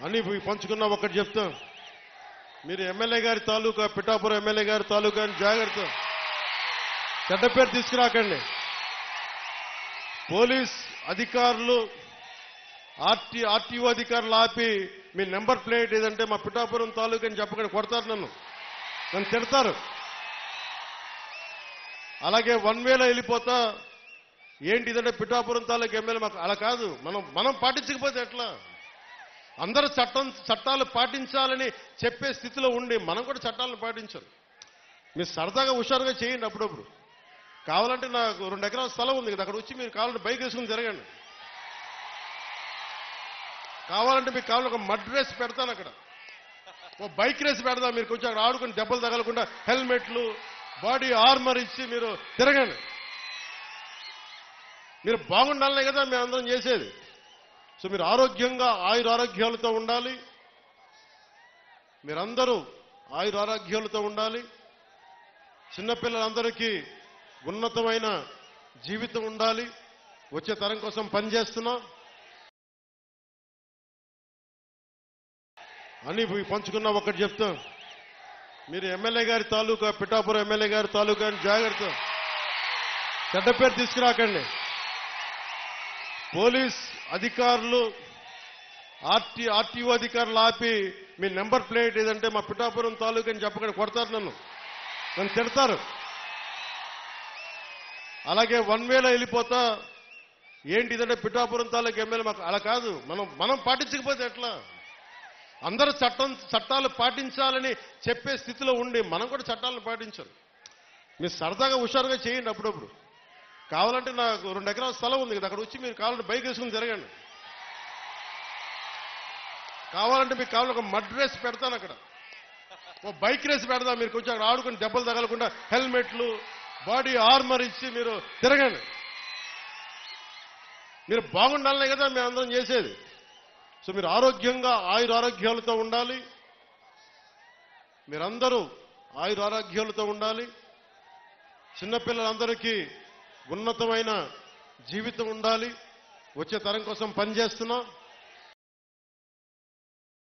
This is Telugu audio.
అని పంచుకున్న ఒకటి చెప్తా, మీరు ఎమ్మెల్యే గారి తాలూకా పిఠాపురం ఎమ్మెల్యే గారి తాలూకా అని జాగ్రత్త, చెడ్డ పేరు తీసుకురాకండి. పోలీస్ అధికారులు ఆర్టీఓ అధికారులు ఆపి మీ నెంబర్ ప్లేట్ ఏదంటే మా పిఠాపురం తాలూకా అని చెప్పకుండా కొడతారు, నన్ను తిడతారు. అలాగే 1 వేలో వెళ్ళిపోతా ఏంటి ఇదంటే పిఠాపురం తాలూకా ఎమ్మెల్యే మాకు అలా కాదు. మనం పాటించకపోతే ఎట్లా? అందరూ చట్టాలు పాటించాలని చెప్పే స్థితిలో ఉండి మనం కూడా చట్టాలను పాటించాలి. మీరు సరదాగా హుషారుగా చేయండి అప్పుడప్పుడు. కావాలంటే నాకు 2 ఎకరాల స్థలం ఉంది కదా, అక్కడ వచ్చి మీరు కావాలంటే బైక్ వేసుకుని తిరగండి. కావాలంటే మీకు కావాలంటే ఒక మడ్ రేస్ పెడతాను, అక్కడ ఓ బైక్ రేస్ పెడతాం. మీరు కొంచెం అక్కడ ఆడుకుని దెబ్బలు తగలకుండా హెల్మెట్లు బాడీ ఆర్మర్ ఇచ్చి మీరు తిరగండి. మీరు బాగుండాలనే కదా మేము అందరం చేసేది. సో మీరు ఆరోగ్యంగా ఆయురారోగ్యాలతో ఉండాలి. మీరందరూ ఆయురారోగ్యాలతో ఉండాలి. చిన్నపిల్లలందరికీ ఉన్నతమైన జీవితం ఉండాలి. వచ్చే తరం కోసం పనిచేస్తున్నాం అని పంచుకున్న ఒకటి చెప్తా, మీరు ఎమ్మెల్యే గారి తాలూకా పిఠాపురం ఎమ్మెల్యే గారి తాలూకా అని జాగ్రత్త, చెడ్డ పేరు తీసుకురాకండి. పోలీస్ అధికారులు ఆర్టీఓ అధికారులు ఆపి మీ నెంబర్ ప్లేట్ ఏదంటే మా పిఠాపురం తాలూకా అని చెప్పకుండా కొడతారు, నన్ను తిడతారు. అలాగే 1 వేలో వెళ్ళిపోతా ఏంటి ఇదంటే పిఠాపురం తాలూకా ఎమ్మెల్యే మాకు అలా కాదు. మనం పాటించకపోతే ఎట్లా? అందరూ చట్టాలు పాటించాలని చెప్పే స్థితిలో ఉండి మనం కూడా చట్టాలను పాటించాలి. మీరు సరదాగా హుషారుగా చేయండి అప్పుడప్పుడు. కావాలంటే నాకు 2 ఎకరాల స్థలం ఉంది కదా, అక్కడ వచ్చి మీరు కావాలంటే బైక్ వేసుకుని తిరగండి. కావాలంటే మీకు కావాలంటే ఒక మడ్ రేస్ పెడతాను, అక్కడ ఓ బైక్ రేస్ పెడతాం. మీరు కొంచెం అక్కడ ఆడుకుని దెబ్బలు తగలకుండా హెల్మెట్లు బాడీ ఆర్మర్ ఇచ్చి మీరు తిరగండి. మీరు బాగుండాలనే కదా మేము అందరం చేసేది. సో మీరు ఆరోగ్యంగా ఆయురారోగ్యాలతో ఉండాలి. మీరందరూ ఆయురారోగ్యాలతో ఉండాలి. చిన్నపిల్లలందరికీ ఉన్నతమైన జీవితం ఉండాలి. వచ్చే తరం కోసం పనిచేస్తున్నాం.